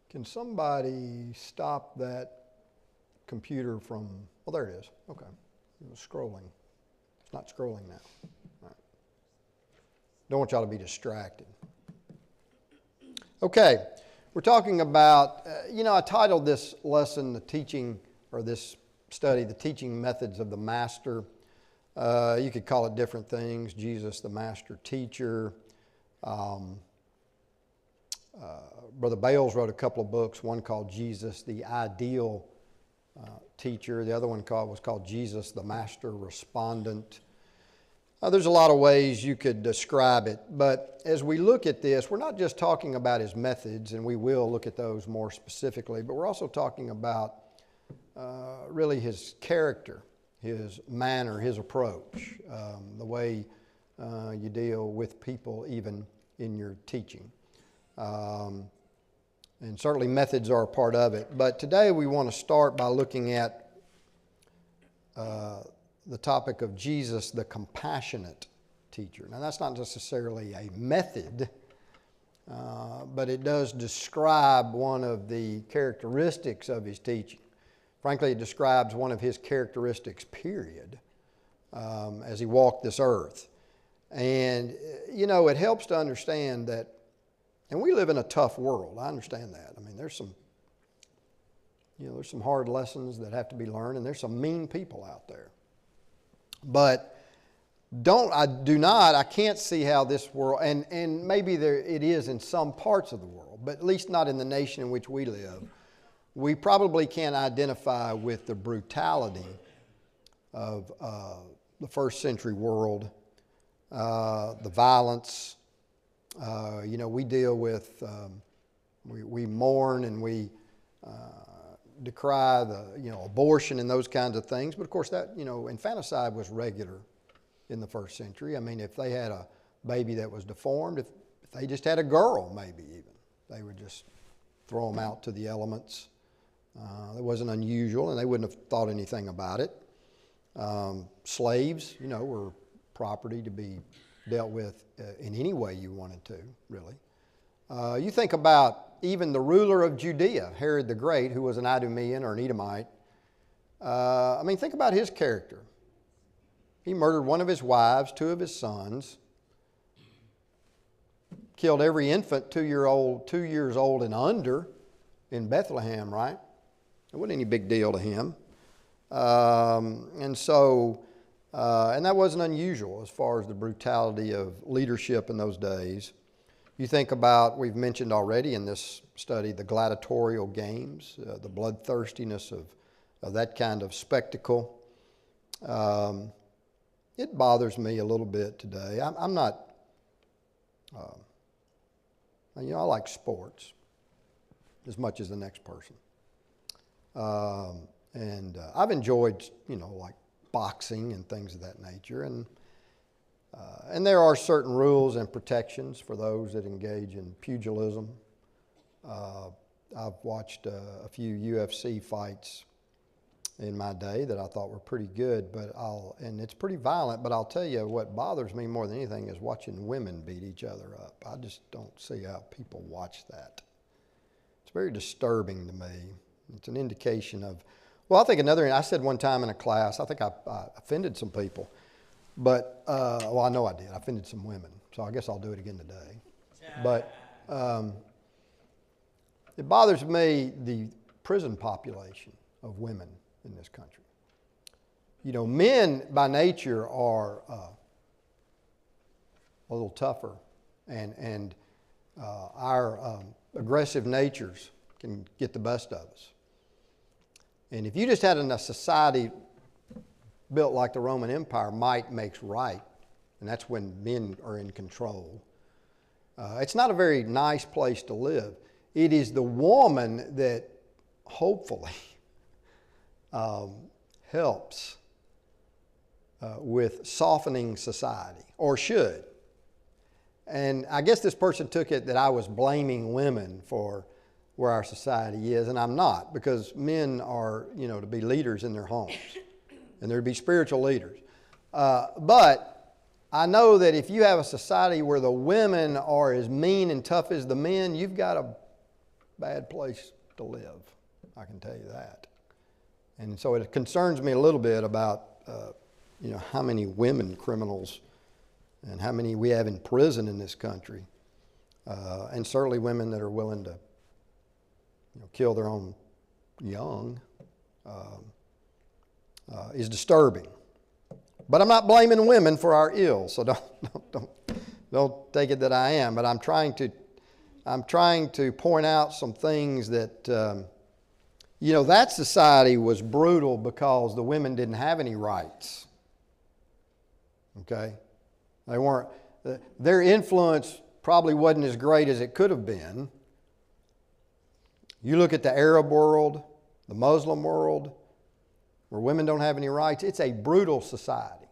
Can somebody stop that computer from, well, there it is. Okay. It was scrolling. It's not scrolling now. All right. Don't want y'all to be distracted. Okay. We're talking about, I titled this lesson, the teaching, or this study, the teaching methods of the Master. You could call it different things. Jesus, the Master Teacher. Brother Bales wrote a couple of books, one called Jesus, the Ideal Teacher. The other one was called Jesus, the Master Respondent. There's a lot of ways you could describe it, but as we look at this, we're not just talking about his methods, and we will look at those more specifically, but we're also talking about really his character, his manner, his approach, the way you deal with people even in your teaching. And certainly methods are a part of it. But today we want to start by looking at the topic of Jesus, the compassionate teacher. Now that's not necessarily a method, but it does describe one of the characteristics of his teaching. Frankly, it describes one of his characteristics, period, as he walked this earth. And, it helps to understand that, and we live in a tough world. I understand that. I mean, there's some hard lessons that have to be learned, and there's some mean people out there. But I can't see how this world, and maybe it is in some parts of the world, but at least not in the nation in which we live. We probably can't identify with the brutality of the first century world, the violence. We deal with, we mourn and we decry abortion and those kinds of things. But of course that, infanticide was regular in the first century. I mean, if they had a baby that was deformed, if they just had a girl maybe even, they would just throw them out to the elements. That wasn't unusual, and they wouldn't have thought anything about it. Slaves, were property to be dealt with in any way you wanted to, really. You think about even the ruler of Judea, Herod the Great, who was an Idumean or an Edomite. Think about his character. He murdered one of his wives, two of his sons, killed every infant 2 years old and under in Bethlehem, right? It wasn't any big deal to him. And that wasn't unusual as far as the brutality of leadership in those days. You think about, we've mentioned already in this study, the gladiatorial games, the bloodthirstiness of that kind of spectacle. It bothers me a little bit today. I'm not, I like sports as much as the next person. I've enjoyed, like boxing and things of that nature. And there are certain rules and protections for those that engage in pugilism. I've watched a few UFC fights in my day that I thought were pretty good, and it's pretty violent, but I'll tell you what bothers me more than anything is watching women beat each other up. I just don't see how people watch that. It's very disturbing to me. It's an indication of, I think I said one time in a class, I think I offended some people, but, I know I did. I offended some women, so I guess I'll do it again today. But it bothers me, the prison population of women in this country. Men by nature are a little tougher, and our aggressive natures can get the best of us. And if you just had a society built like the Roman Empire, might makes right, and that's when men are in control. It's not a very nice place to live. It is the woman that hopefully helps with softening society, or should. And I guess this person took it that I was blaming women for where our society is, and I'm not, because men are, to be leaders in their homes, and there to be spiritual leaders. But I know that if you have a society where the women are as mean and tough as the men, you've got bad place to live. I can tell you that. And so it concerns me a little bit about, how many women criminals and how many we have in prison in this country. And certainly women that are willing to, kill their own young is disturbing. But I'm not blaming women for our ills, so don't take it that I am. But I'm trying to point out some things that, that society was brutal because the women didn't have any rights. Okay? They weren't, their influence probably wasn't as great as it could have been. You look at the Arab world, the Muslim world, where women don't have any rights, it's a brutal society.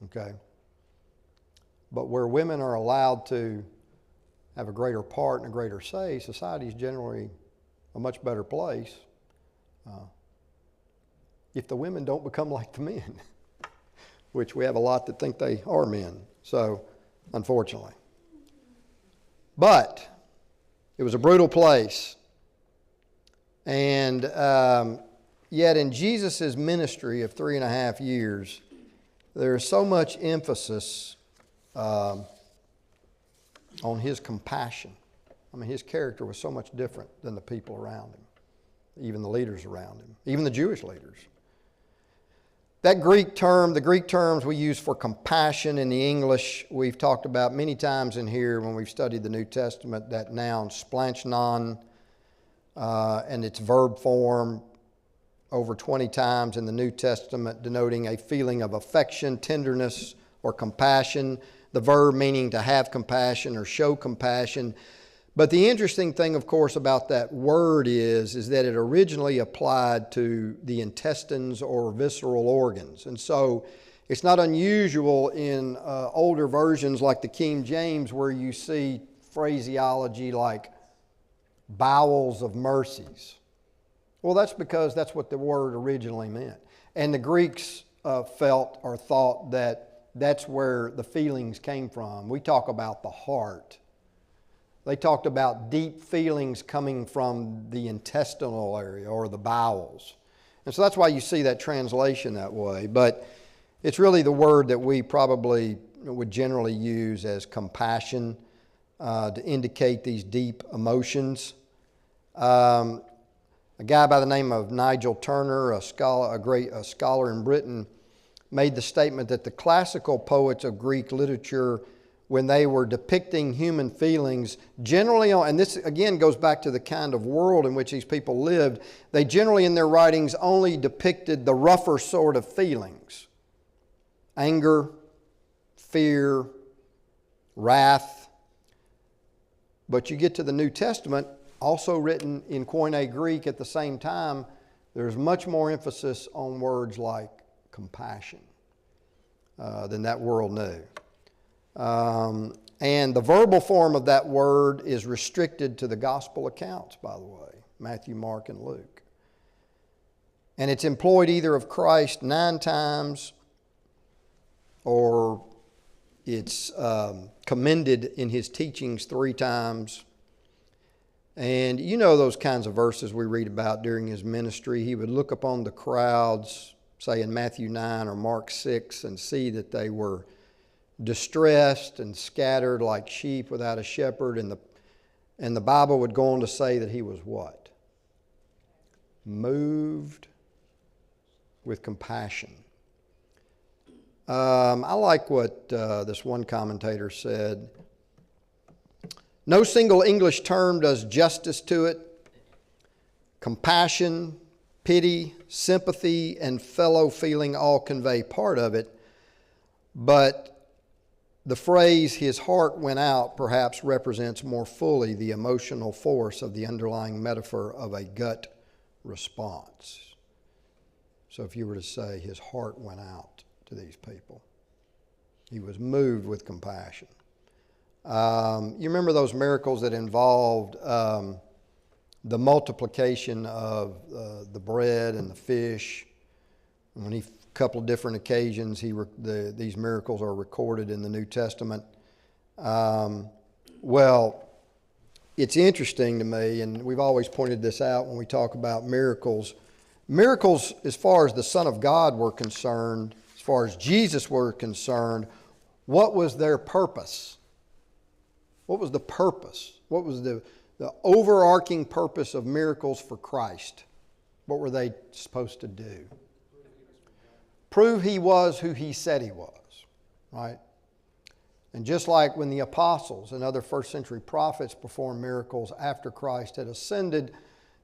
Okay? But where women are allowed to have a greater part and a greater say, society is generally a much better place if the women don't become like the men, which we have a lot that think they are men. So, unfortunately. But it was a brutal place. And yet in Jesus' ministry of 3.5 years, there is so much emphasis on his compassion. I mean, his character was so much different than the people around him, even the leaders around him, even the Jewish leaders. That Greek term, the Greek terms we use for compassion in the English, we've talked about many times in here when we've studied the New Testament, that noun splanchnon and its verb form over 20 times in the New Testament, denoting a feeling of affection, tenderness, or compassion. The verb meaning to have compassion or show compassion. But the interesting thing, of course, about that word is that it originally applied to the intestines or visceral organs. And so it's not unusual in older versions like the King James where you see phraseology like bowels of mercies. Well, that's because that's what the word originally meant. And the Greeks felt or thought that that's where the feelings came from. We talk about the heart. They talked about deep feelings coming from the intestinal area or the bowels. And so that's why you see that translation that way. But it's really the word that we probably would generally use as compassion to indicate these deep emotions. A guy by the name of Nigel Turner, a scholar in Britain, made the statement that the classical poets of Greek literature, when they were depicting human feelings, generally, and this again goes back to the kind of world in which these people lived, they generally in their writings only depicted the rougher sort of feelings. Anger, fear, wrath. But you get to the New Testament, also written in Koine Greek at the same time, there's much more emphasis on words like compassion than that world knew. And the verbal form of that word is restricted to the gospel accounts, by the way, Matthew, Mark, and Luke. And it's employed either of Christ 9 times or it's commended in his teachings 3 times. And you know those kinds of verses we read about during his ministry. He would look upon the crowds, say in Matthew 9 or Mark 6, and see that they were distressed and scattered like sheep without a shepherd. And the Bible would go on to say that he was what? Moved with compassion. I like what this one commentator said. No single English term does justice to it. Compassion, pity, sympathy, and fellow feeling all convey part of it. But the phrase, his heart went out, perhaps represents more fully the emotional force of the underlying metaphor of a gut response. So if you were to say his heart went out to these people, he was moved with compassion. You remember those miracles that involved the multiplication of the bread and the fish? And when a couple of different occasions, these miracles are recorded in the New Testament. Well, it's interesting to me, and we've always pointed this out when we talk about miracles. Miracles, as far as the Son of God were concerned, as far as Jesus were concerned, what was their purpose? What was the purpose? What was the overarching purpose of miracles for Christ? What were they supposed to do? Prove He was who He said He was, right? And just like when the apostles and other first century prophets performed miracles after Christ had ascended,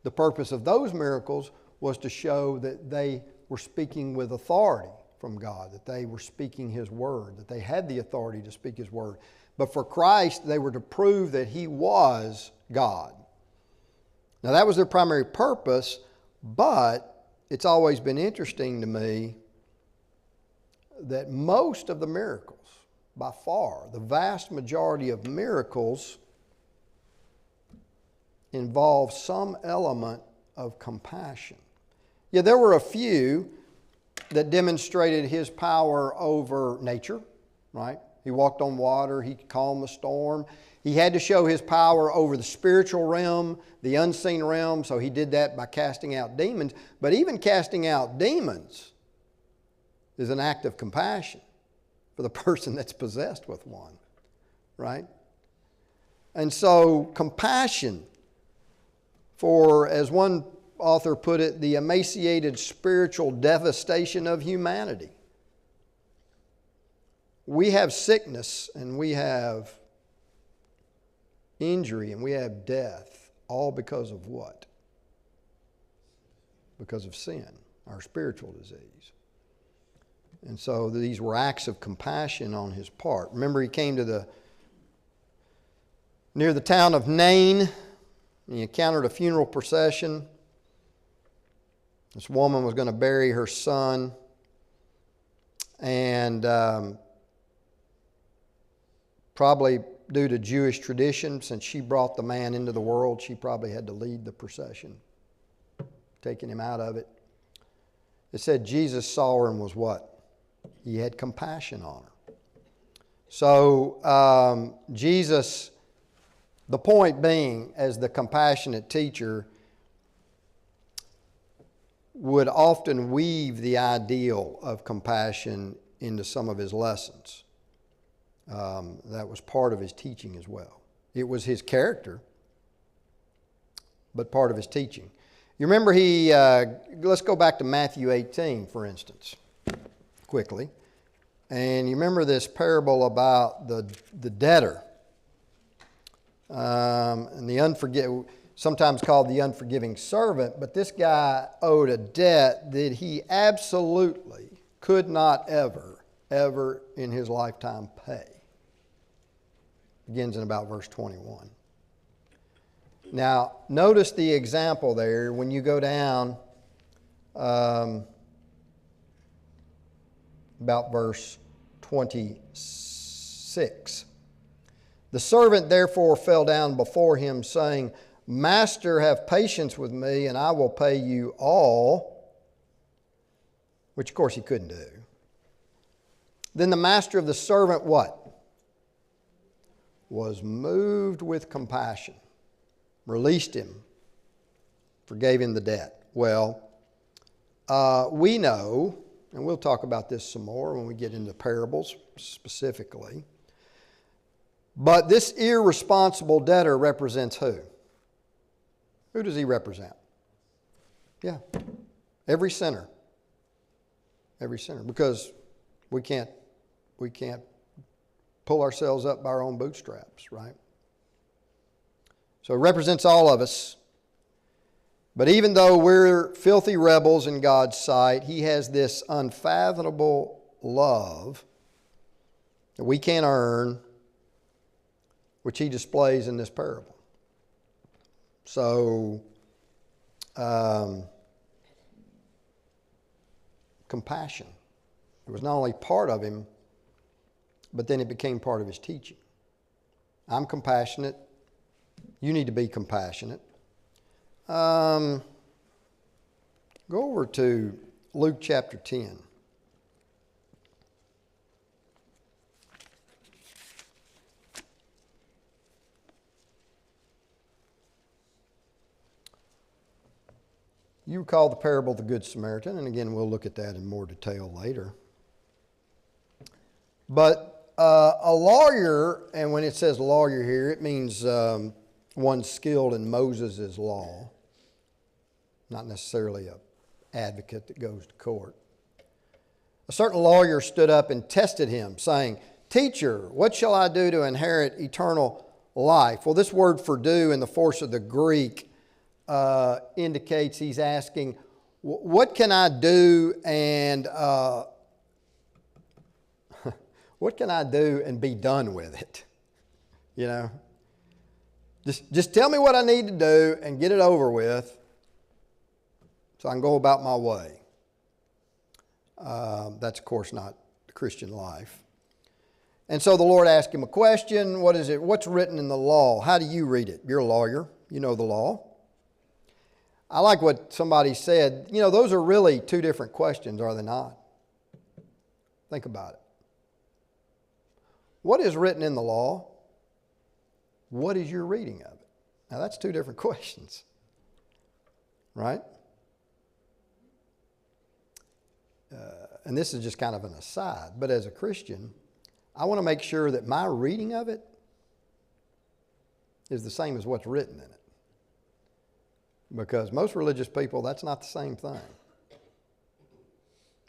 the purpose of those miracles was to show that they were speaking with authority from God, that they were speaking His word, that they had the authority to speak His word. But for Christ, they were to prove that He was God. Now that was their primary purpose, but it's always been interesting to me that most of the miracles, by far, the vast majority of miracles involve some element of compassion. Yeah, there were a few that demonstrated His power over nature, right? He walked on water, He calmed the storm. He had to show His power over the spiritual realm, the unseen realm, so He did that by casting out demons. But even casting out demons is an act of compassion for the person that's possessed with one, right? And so compassion for, as one author put it, the emaciated spiritual devastation of humanity. We have sickness and we have injury and we have death, all because of what? Because of sin, our spiritual disease. And so these were acts of compassion on His part. Remember, He came to near the town of Nain, and He encountered a funeral procession. This woman was going to bury her son, and probably due to Jewish tradition, since she brought the man into the world, she probably had to lead the procession, taking him out of it. It said Jesus saw her and was what? He had compassion on her. So Jesus, the point being, as the compassionate teacher, would often weave the ideal of compassion into some of His lessons. That was part of His teaching as well. It was His character, but part of His teaching. You remember let's go back to Matthew 18, for instance, quickly. And you remember this parable about the debtor and sometimes called the unforgiving servant, but this guy owed a debt that he absolutely could not ever in his lifetime pay. Begins in about verse 21. Now, notice the example there when you go down about verse 26. The servant therefore fell down before him, saying, Master, have patience with me, and I will pay you all. Which, of course, he couldn't do. Then the master of the servant, what? Was moved with compassion, released him, forgave him the debt. Well, we know, and we'll talk about this some more when we get into parables specifically, but this irresponsible debtor represents who? Who does he represent? Yeah, every sinner. Every sinner. Because we can't pull ourselves up by our own bootstraps, right? So it represents all of us. But even though we're filthy rebels in God's sight, He has this unfathomable love that we can't earn, which He displays in this parable. So, compassion. It was not only part of Him, but then it became part of His teaching. I'm compassionate. You need to be compassionate. Go over to Luke chapter 10. You recall the parable of the Good Samaritan, and again, we'll look at that in more detail later. But a lawyer, and when it says lawyer here, it means one skilled in Moses' law, not necessarily an advocate that goes to court. A certain lawyer stood up and tested him, saying, "Teacher, what shall I do to inherit eternal life?" Well, this word for do in the force of the Greek indicates he's asking, what can I do and what can I do and be done with it? You know, just tell me what I need to do and get it over with so I can go about my way. That's, of course, not the Christian life. And so the Lord asked him a question. What is it? What's written in the law? How do you read it? You're a lawyer. You know the law. I like what somebody said. You know, those are really two different questions, are they not? Think about it. What is written in the law? What is your reading of it? Now, that's two different questions, right? And this is just kind of an aside, but as a Christian, I want to make sure that my reading of it is the same as what's written in it. Because most religious people, that's not the same thing.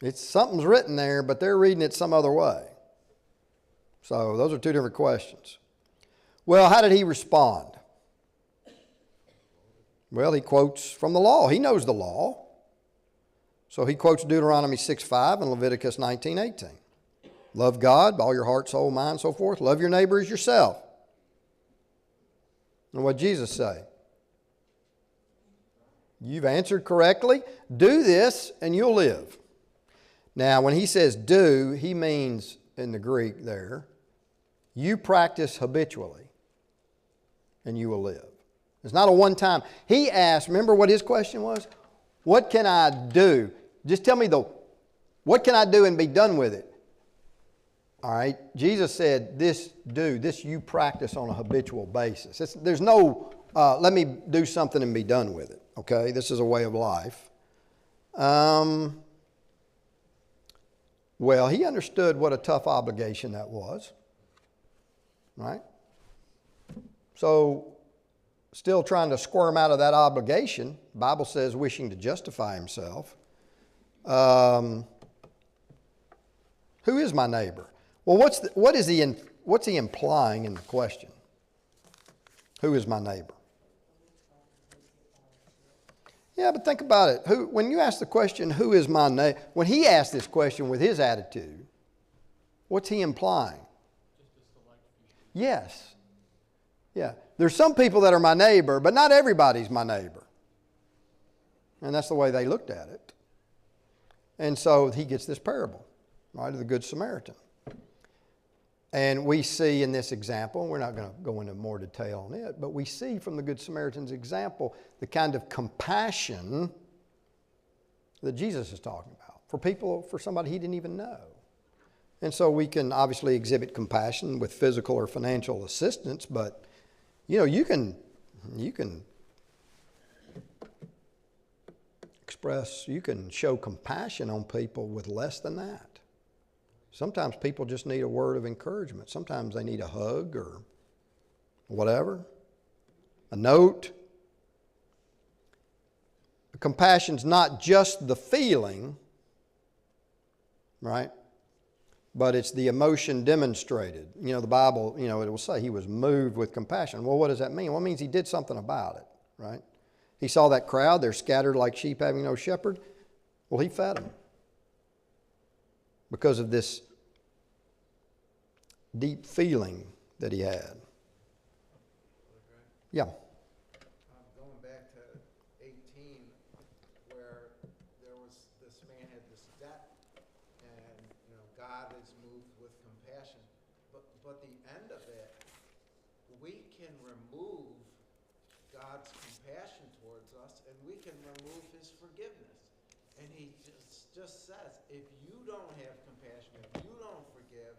It's something's written there, but they're reading it some other way. So those are two different questions. Well, how did he respond? Well, he quotes from the law. He knows the law. So he quotes Deuteronomy 6:5 and Leviticus 19:18. Love God, all your heart, soul, mind, so forth. Love your neighbor as yourself. And what did Jesus say? You've answered correctly. Do this and you'll live. Now, when he says do, he means in the Greek there, you practice habitually and you will live. It's not a one-time. He asked, remember what his question was? What can I do? Just tell me what can I do and be done with it? All right. Jesus said, this you practice on a habitual basis. There's no, let me do something and be done with it. Okay. This is a way of life. Well, he understood what a tough obligation that was. Right? So, still trying to squirm out of that obligation. The Bible says wishing to justify himself. Who is my neighbor? Well, what's he implying in the question? Who is my neighbor? Yeah, but think about it. When you ask the question, who is my neighbor? When he asked this question with his attitude, what's he implying? Yes. Yeah. There's some people that are my neighbor, but not everybody's my neighbor. And that's the way they looked at it. And so he gets this parable, right, of the Good Samaritan. And we see in this example, we're not going to go into more detail on it, but we see from the Good Samaritan's example the kind of compassion that Jesus is talking about for somebody he didn't even know. And so we can obviously exhibit compassion with physical or financial assistance, but you know, you can show compassion on people with less than that. Sometimes people just need a word of encouragement. Sometimes they need a hug or whatever, a note. Compassion's not just the feeling, right? But it's the emotion demonstrated. You know, the Bible, you know, it will say he was moved with compassion. Well, what does that mean? Well, it means he did something about it, right? He saw that crowd. They're scattered like sheep having no shepherd. Well, he fed them because of this deep feeling that he had. Yeah. Going back to 18, where there was this man had this debt, and you know God is moved with compassion. But the end of it, we can remove God's compassion towards us, and we can remove His forgiveness. And He just says, if you don't have compassion, if you don't forgive,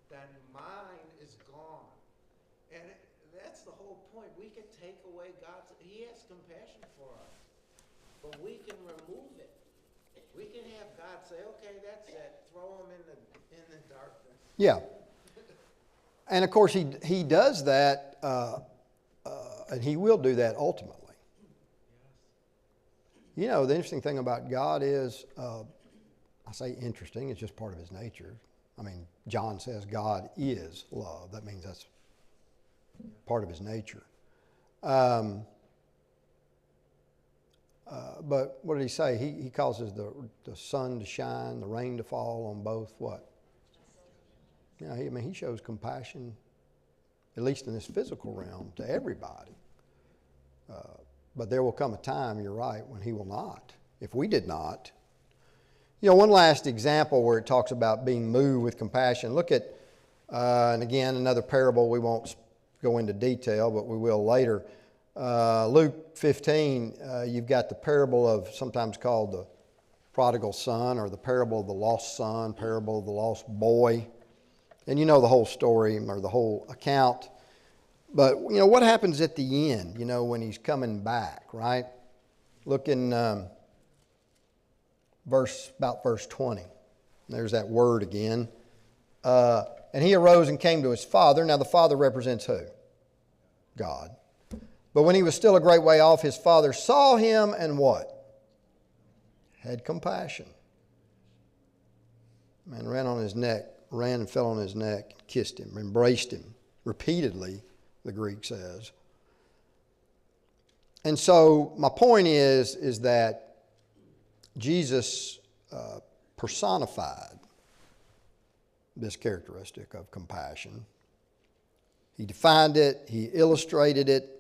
then mine is gone. And that's the whole point. We can take away He has compassion for us. but we can remove it. We can have God say, okay, that's it, throw them in the darkness. Yeah. And of course, he does that, and he will do that ultimately. You know, the interesting thing about God is, I say interesting, it's just part of his nature. I mean, John says God is love. That means that's part of his nature. But what did he say? He causes the sun to shine, the rain to fall on both what? Yeah, he shows compassion, at least in this physical realm, to everybody. But there will come a time, you're right, when he will not. If we did not. You know, one last example where it talks about being moved with compassion. Look at, and again, another parable. We won't go into detail, but we will later. Luke 15, you've got the parable of, sometimes called the prodigal son, or the parable of the lost son, parable of the lost boy. And you know the whole story, or the whole account. But, you know, what happens at the end, you know, when he's coming back, right? Look in verse 20. There's that word again. And he arose and came to his father. Now the father represents who? God. But when he was still a great way off, his father saw him and what? Had compassion. Man ran on his neck, ran and fell on his neck, kissed him, embraced him repeatedly, the Greek says. And so my point is that Jesus personified this characteristic of compassion. He defined it, he illustrated it,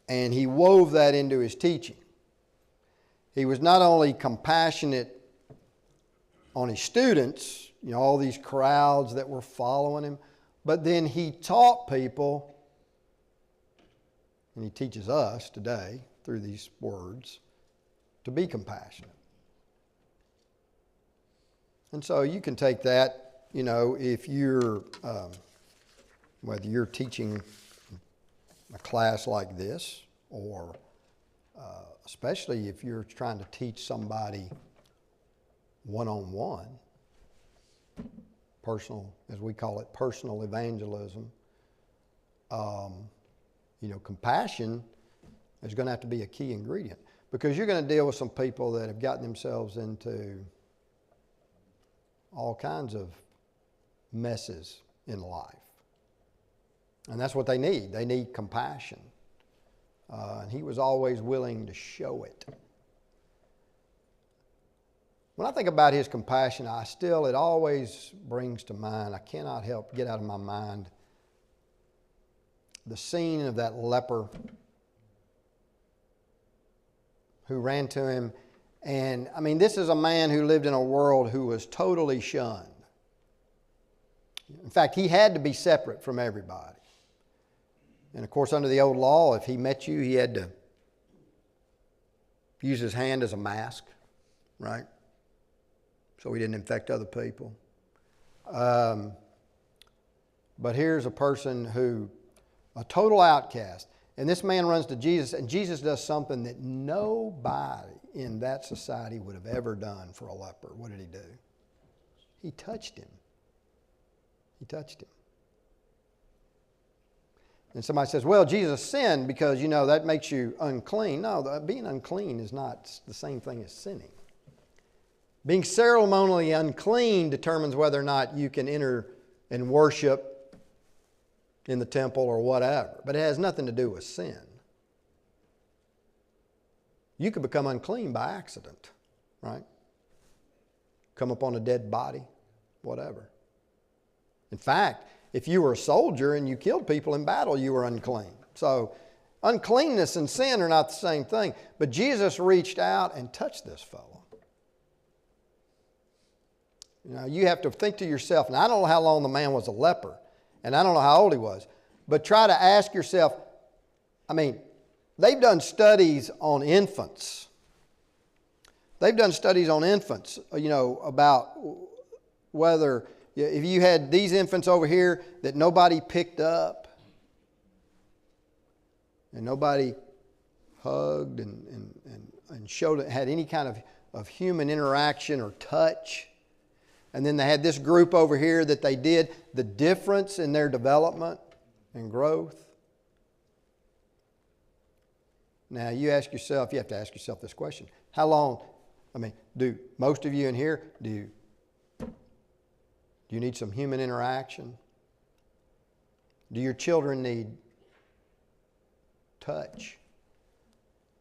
and he wove that into his teaching. He was not only compassionate on his students, you know, all these crowds that were following him, but then he taught people, and he teaches us today through these words, to be compassionate. And so you can take that, you know, if you're, whether you're teaching a class like this, or especially if you're trying to teach somebody one-on-one, personal, as we call it, personal evangelism. You know, compassion is going to have to be a key ingredient, because you're going to deal with some people that have gotten themselves into all kinds of messes in life. And that's what they need. They need compassion. And he was always willing to show it. When I think about his compassion, it always brings to mind, I cannot help get out of my mind the scene of that leper who ran to him. And I mean, this is a man who lived in a world who was totally shunned. In fact, he had to be separate from everybody. And of course, under the old law, if he met you, he had to use his hand as a mask, right? So he didn't infect other people. But here's a person who, a total outcast. And this man runs to Jesus, and Jesus does something that nobody in that society would have ever done for a leper. What did he do? He touched him. He touched him. And somebody says, well, Jesus sinned because, you know, that makes you unclean. No, being unclean is not the same thing as sinning. Being ceremonially unclean determines whether or not you can enter and worship in the temple or whatever. But it has nothing to do with sin. You could become unclean by accident, right? Come upon a dead body, whatever. In fact, if you were a soldier and you killed people in battle, you were unclean. So uncleanness and sin are not the same thing. But Jesus reached out and touched this fellow. You know, you have to think to yourself, and I don't know how long the man was a leper, and I don't know how old he was, but try to ask yourself, I mean, they've done studies on infants. They've done studies on infants, you know, about whether, if you had these infants over here that nobody picked up and nobody hugged and and showed it had any kind of human interaction or touch. And then they had this group over here that they did the difference in their development and growth. Now you have to ask yourself this question. How long, do most of you in here, do you need some human interaction? Do your children need touch?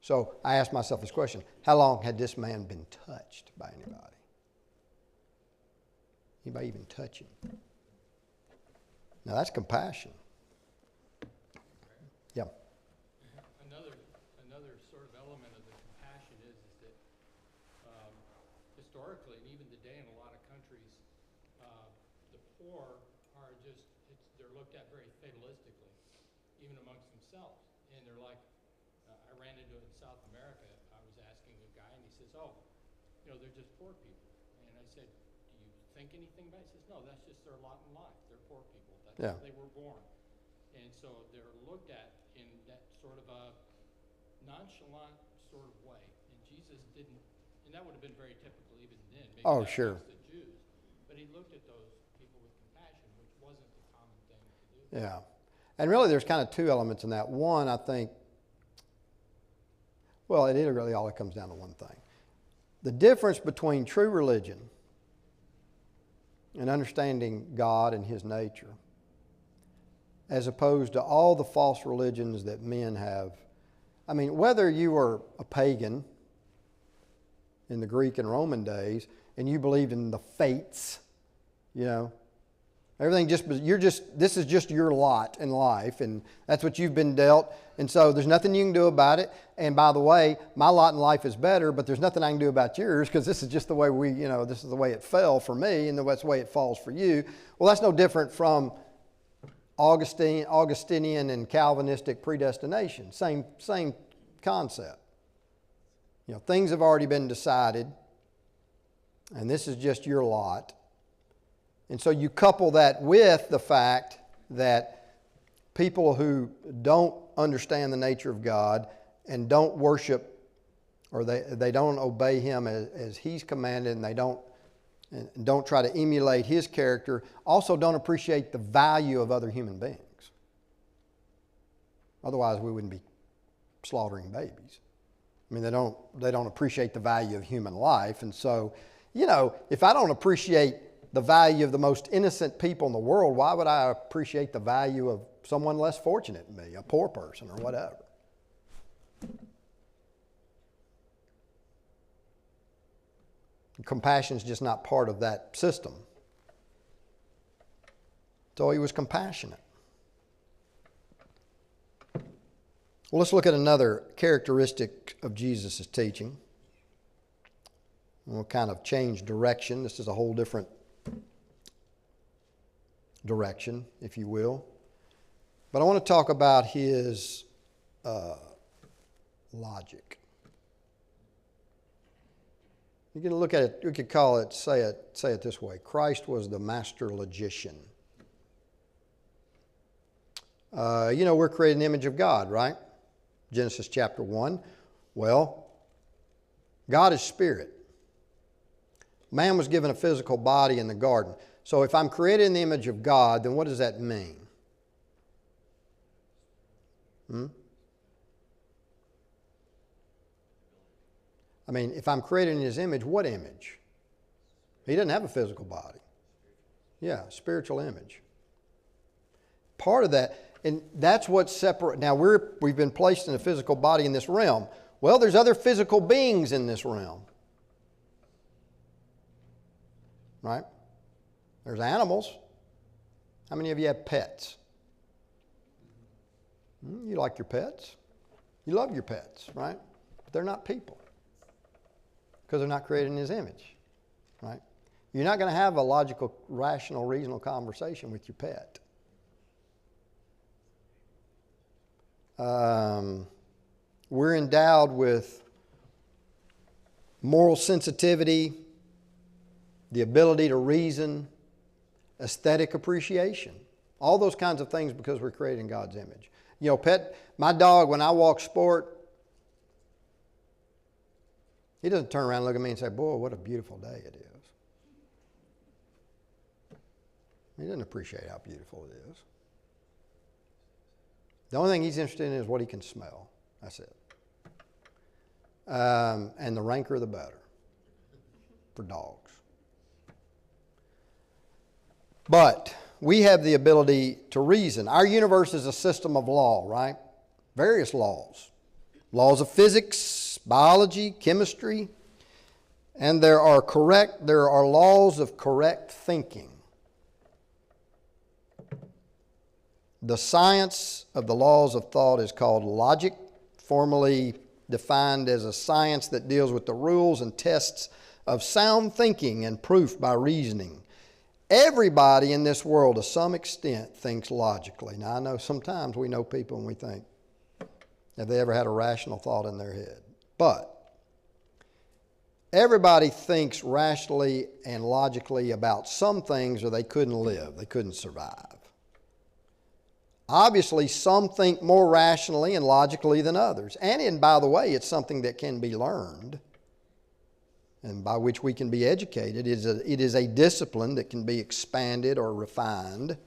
So I asked myself this question. How long had this man been touched by anybody? Anybody even touch him? Now that's compassion. Yeah. Another sort of element of the compassion is that historically, and even today in a lot of countries, the poor are they're looked at very fatalistically, even amongst themselves. And they're like, I ran into it in South America. I was asking a guy, and he says, they're just poor people. And I said, do you think anything about it? He says, no, that's just their lot in life. They're poor people. That's how they were born. And so they're looked at in that sort of a nonchalant sort of way. And Jesus didn't, and that would have been very typical even then. Maybe Sure. The Jews. But he looked at those people with compassion, which wasn't the common thing to do. Yeah. And really there's kind of two elements in that. One, I think, it really all comes down to one thing. The difference between true religion and understanding God and His nature, as opposed to all the false religions that men have. Whether you were a pagan in the Greek and Roman days and you believed in the fates, everything this is just your lot in life, and that's what you've been dealt, and so there's nothing you can do about it. And by the way, my lot in life is better, but there's nothing I can do about yours because this is just the way this is the way it fell for me, and that's the way it falls for you. Well, that's no different from Augustinian and Calvinistic predestination. Same concept. Things have already been decided, and this is just your lot. And so you couple that with the fact that people who don't understand the nature of God and don't worship, or they don't obey Him as He's commanded, and they don't try to emulate His character, also don't appreciate the value of other human beings. Otherwise, we wouldn't be slaughtering babies. They don't appreciate the value of human life. And so, if I don't appreciate the value of the most innocent people in the world, why would I appreciate the value of someone less fortunate than me, a poor person or whatever? Compassion is just not part of that system. So he was compassionate. Well, let's look at another characteristic of Jesus' teaching. We'll kind of change direction. This is a whole different direction, if you will. But I want to talk about his logic. You can look at it, we could call it, say it this way. Christ was the master logician. We're created in the image of God, right? Genesis chapter 1. Well, God is spirit. Man was given a physical body in the garden. So if I'm created in the image of God, then what does that mean? If I'm created in His image, what image? He doesn't have a physical body. Yeah, spiritual image. Part of that, and that's what's separate. Now we've been placed in a physical body in this realm. Well, there's other physical beings in this realm. Right? There's animals. How many of you have pets? You like your pets. You love your pets, right? But they're not people because they're not created in His image, right? You're not going to have a logical, rational, reasonable conversation with your pet. We're endowed with moral sensitivity, the ability to reason, aesthetic appreciation, all those kinds of things because we're created in God's image. My dog, when I walk Sport, He doesn't turn around and look at me and say, boy, what a beautiful day it is. He doesn't appreciate how beautiful it is. The only thing he's interested in is what he can smell. That's it. And the ranker the better for dogs. But we have the ability to reason. Our universe is a system of law, right? Various laws. Laws of physics, biology, chemistry. And there are laws of correct thinking. The science of the laws of thought is called logic, formally defined as a science that deals with the rules and tests of sound thinking and proof by reasoning. Everybody in this world, to some extent, thinks logically. Now, I know sometimes we know people and we think, have they ever had a rational thought in their head? But everybody thinks rationally and logically about some things, or they couldn't live, they couldn't survive. Obviously, some think more rationally and logically than others. And by the way, it's something that can be learned and by which we can be educated. It is a discipline that can be expanded or refined.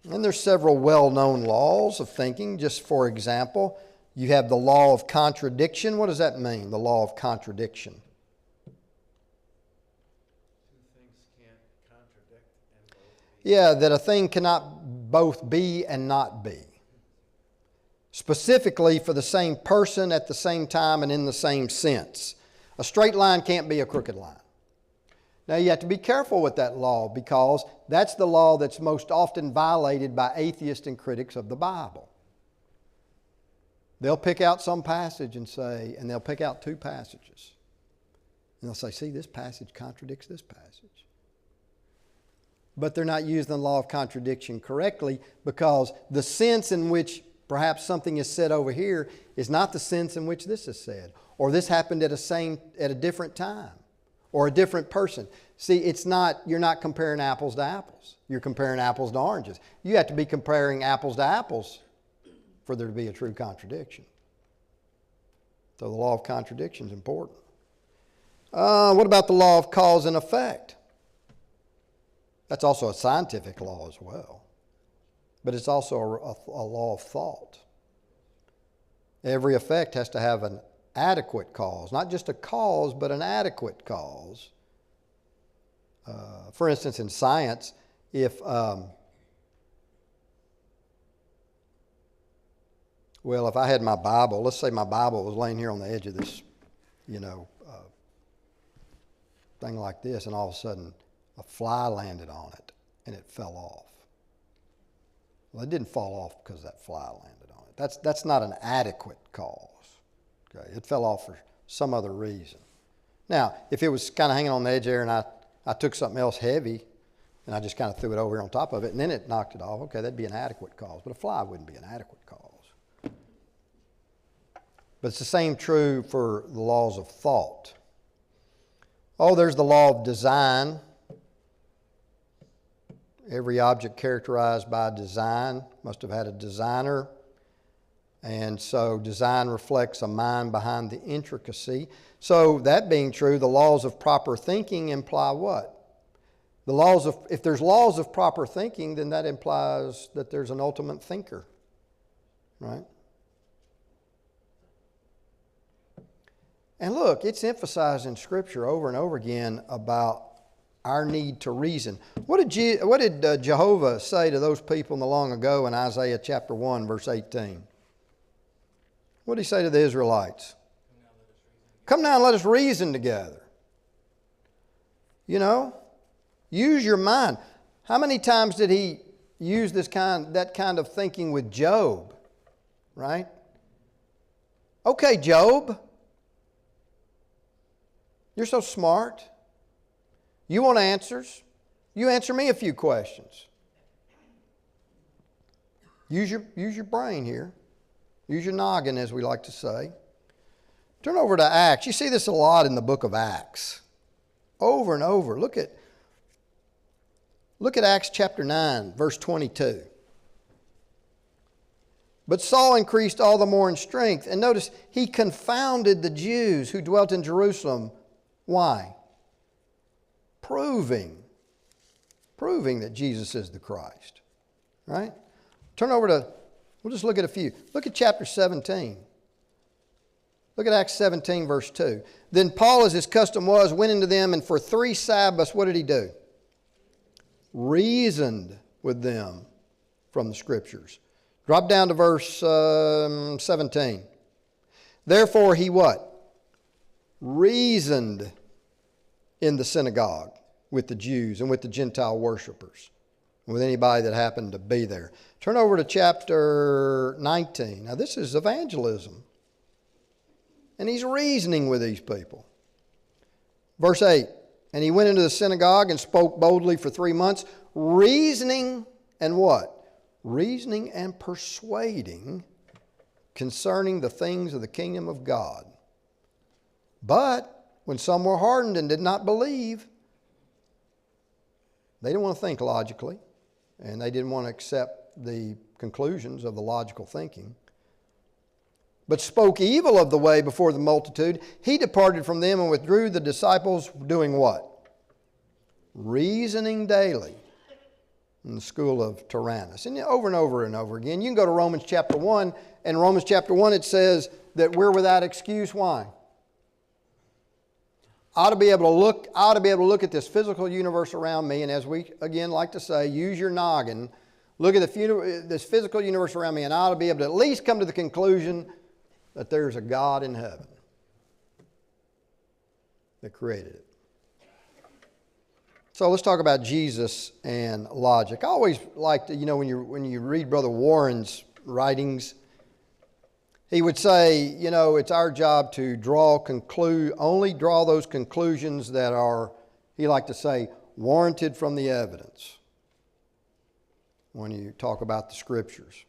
And there's several well-known laws of thinking. Just for example, you have the law of contradiction. What does that mean, the law of contradiction? Yeah, that a thing cannot both be and not be. Specifically for the same person at the same time and in the same sense. A straight line can't be a crooked line. Now you have to be careful with that law because that's the law that's most often violated by atheists and critics of the Bible. They'll pick out some passage and they'll pick out two passages. And they'll say, see, this passage contradicts this passage. But they're not using the law of contradiction correctly because the sense in which perhaps something is said over here is not the sense in which this is said. Or this happened at a different time. Or a different person. See, you're not comparing apples to apples. You're comparing apples to oranges. You have to be comparing apples to apples for there to be a true contradiction. So the law of contradiction is important. What about the law of cause and effect? That's also a scientific law as well. But it's also a law of thought. Every effect has to have an adequate cause. Not just a cause, but an adequate cause. For instance, in science, if I had my Bible, let's say my Bible was laying here on the edge of this, thing like this, and all of a sudden a fly landed on it and it fell off. Well, it didn't fall off because that fly landed on it. That's not an adequate cause. Okay? It fell off for some other reason. Now, if it was kind of hanging on the edge there and I took something else heavy and I just kind of threw it over here on top of it and then it knocked it off, okay, that'd be an adequate cause. But a fly wouldn't be an adequate cause. But it's the same true for the laws of thought. Oh, there's the law of design. Every object characterized by design must have had a designer. And so design reflects a mind behind the intricacy. So that being true, the laws of proper thinking imply what? If there's laws of proper thinking, then that implies that there's an ultimate thinker. Right? And look, it's emphasized in Scripture over and over again about our need to reason. What did Jehovah say to those people in the long ago in Isaiah chapter 1, verse 18? What did he say to the Israelites? Come now and let us reason together. Use your mind. How many times did he use that kind of thinking with Job? Right? Okay, Job. You're so smart. You want answers? You answer me a few questions. Use your brain here. Use your noggin, as we like to say. Turn over to Acts. You see this a lot in the book of Acts. Over and over. Look at Acts chapter 9, verse 22. But Saul increased all the more in strength. And notice, he confounded the Jews who dwelt in Jerusalem. Why? Proving that Jesus is the Christ. Right? Turn over to, we'll just look at a few. Look at chapter 17. Look at Acts 17, verse 2. Then Paul, as his custom was, went into them, and for 3 Sabbaths, what did he do? Reasoned with them from the Scriptures. Drop down to verse 17. Therefore he what? Reasoned in the synagogue with the Jews and with the Gentile worshipers, with anybody that happened to be there. Turn over to chapter 19. Now this is evangelism. And he's reasoning with these people. Verse 8. And he went into the synagogue and spoke boldly for 3 months, reasoning and what? Reasoning and persuading concerning the things of the kingdom of God. But when some were hardened and did not believe, they didn't want to think logically, and they didn't want to accept the conclusions of the logical thinking, but spoke evil of the way before the multitude, he departed from them and withdrew, the disciples doing what? Reasoning daily in the school of Tyrannus. And over and over and over again. You can go to Romans chapter 1. And in Romans chapter 1 it says that we're without excuse. Why? I ought to be able to look at this physical universe around me, and as we again like to say, use your noggin. Look at this physical universe around me, and I ought to be able to at least come to the conclusion that there's a God in heaven that created it. So let's talk about Jesus and logic. I always like to, when you read Brother Warren's writings, he would say, it's our job to only draw those conclusions that are, he liked to say, warranted from the evidence when you talk about the Scriptures.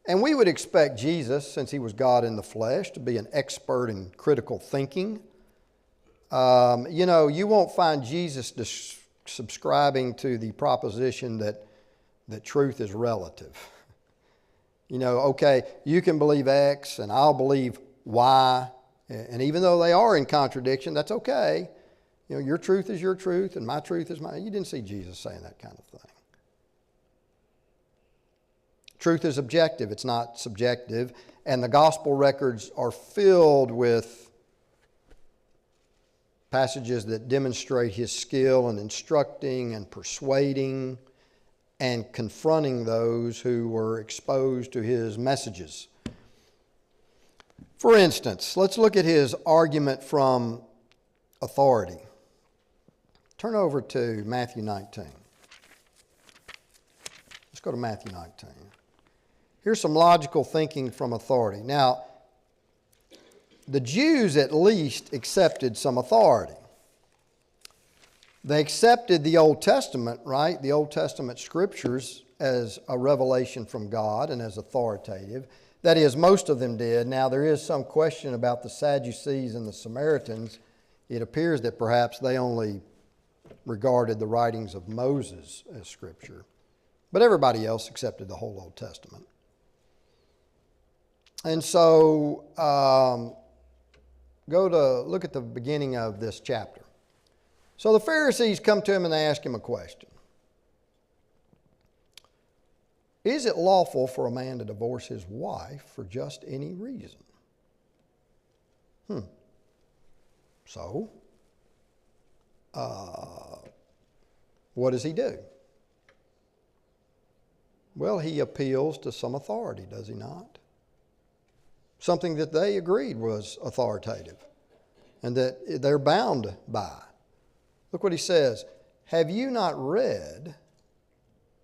And we would expect Jesus, since he was God in the flesh, to be an expert in critical thinking. You won't find Jesus subscribing to the proposition that truth is relative. Okay, you can believe X and I'll believe Y. And even though they are in contradiction, that's okay. Your truth is your truth and my truth is mine. You didn't see Jesus saying that kind of thing. Truth is objective, it's not subjective. And the gospel records are filled with passages that demonstrate his skill in instructing and persuading and confronting those who were exposed to his messages. For instance, let's look at his argument from authority. Turn over to Matthew 19. Let's go to Matthew 19. Here's some logical thinking from authority. Now, the Jews at least accepted some authority. They accepted the Old Testament, right? The Old Testament Scriptures as a revelation from God and as authoritative. That is, most of them did. Now, there is some question about the Sadducees and the Samaritans. It appears that perhaps they only regarded the writings of Moses as Scripture. But everybody else accepted the whole Old Testament. And so, look at the beginning of this chapter. So the Pharisees come to him and they ask him a question. Is it lawful for a man to divorce his wife for just any reason? So, what does he do? Well, he appeals to some authority, does he not? Something that they agreed was authoritative and that they're bound by. Look what he says. Have you not read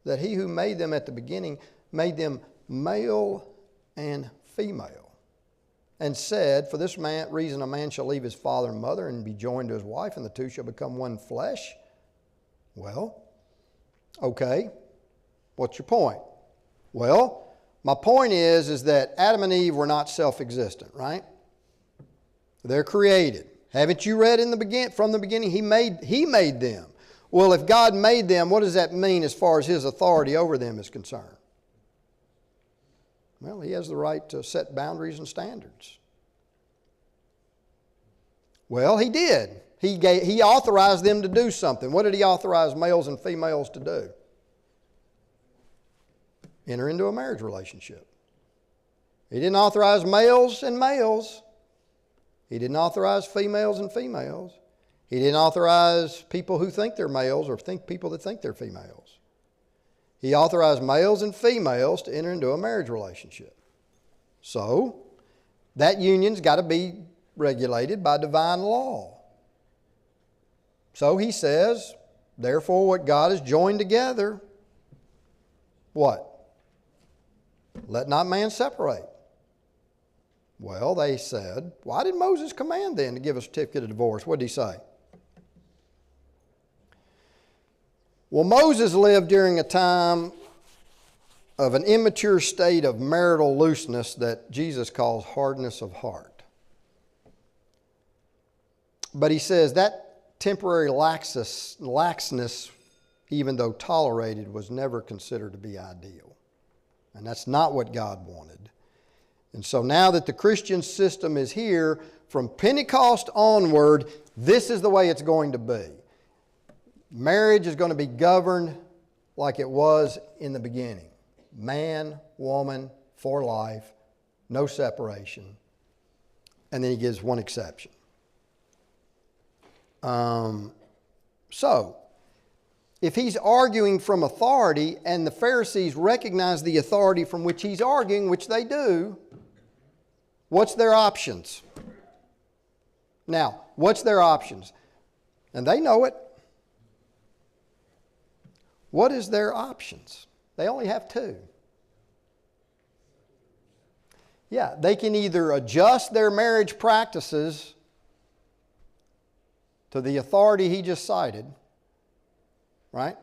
that he who made them at the beginning made them male and female, and said, for this reason a man shall leave his father and mother and be joined to his wife, and the two shall become one flesh? Well, okay, what's your point? Well, my point is that Adam and Eve were not self-existent, right? They're created. Haven't you read from the beginning? He made them. Well, if God made them, what does that mean as far as his authority over them is concerned? Well, he has the right to set boundaries and standards. Well, he did. He authorized them to do something. What did he authorize males and females to do? Enter into a marriage relationship. He didn't authorize males and males. He didn't authorize females and females. He didn't authorize people who think they're males or people that think they're females. He authorized males and females to enter into a marriage relationship. So, that union's got to be regulated by divine law. So he says, therefore what God has joined together, what? Let not man separate. Well, they said, why did Moses command then to give a certificate of divorce? What did he say? Well, Moses lived during a time of an immature state of marital looseness that Jesus calls hardness of heart. But he says that temporary laxness, even though tolerated, was never considered to be ideal. And that's not what God wanted. And so now that the Christian system is here, from Pentecost onward, this is the way it's going to be. Marriage is going to be governed like it was in the beginning. Man, woman, for life, no separation. And then he gives one exception. So, if he's arguing from authority and the Pharisees recognize the authority from which he's arguing, which they do, what's their options? Now, what's their options? And they know it. What is their options? They only have two. Yeah, they can either adjust their marriage practices to the authority he just cited, right?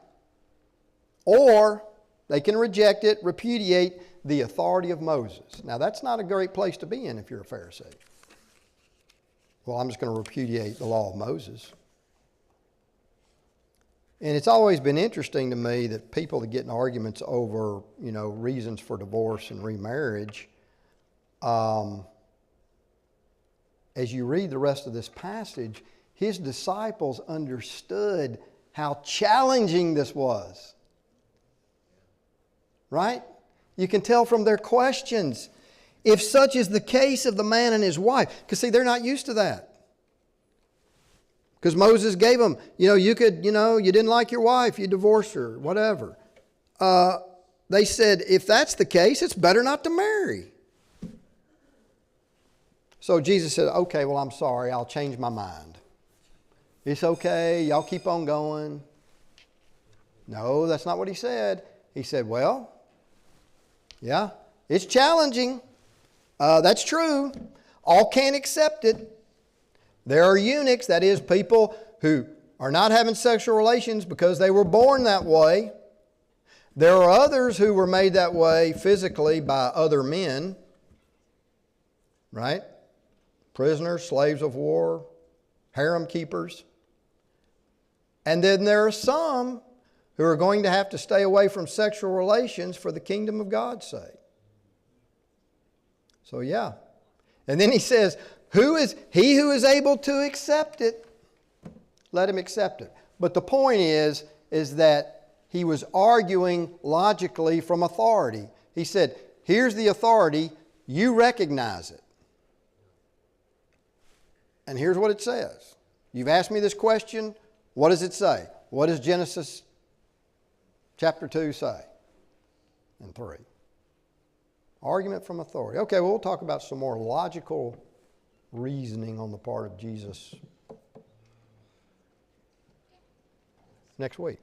Or they can reject it, repudiate the authority of Moses. Now, that's not a great place to be in if you're a Pharisee. Well, I'm just going to repudiate the law of Moses. And it's always been interesting to me that people that get in arguments over, reasons for divorce and remarriage, as you read the rest of this passage, his disciples understood how challenging this was. Right? You can tell from their questions. If such is the case of the man and his wife, because see, they're not used to that. Because Moses gave them, you could, you didn't like your wife, you divorced her, whatever. They said, if that's the case, it's better not to marry. So Jesus said, okay, well, I'm sorry, I'll change my mind. It's okay, y'all keep on going. No, that's not what he said. He said, well, yeah, it's challenging. That's true. All can't accept it. There are eunuchs, that is, people who are not having sexual relations because they were born that way. There are others who were made that way physically by other men, right? Prisoners, slaves of war, harem keepers. And then there are some who are going to have to stay away from sexual relations for the kingdom of God's sake. So yeah. And then he says, who is he who is able to accept it? Let him accept it. But the point is that he was arguing logically from authority. He said, here's the authority, you recognize it. And here's what it says. You've asked me this question, what does it say? What does Genesis chapter 2 say? And 3. Argument from authority. Okay, well, we'll talk about some more logical reasoning on the part of Jesus next week.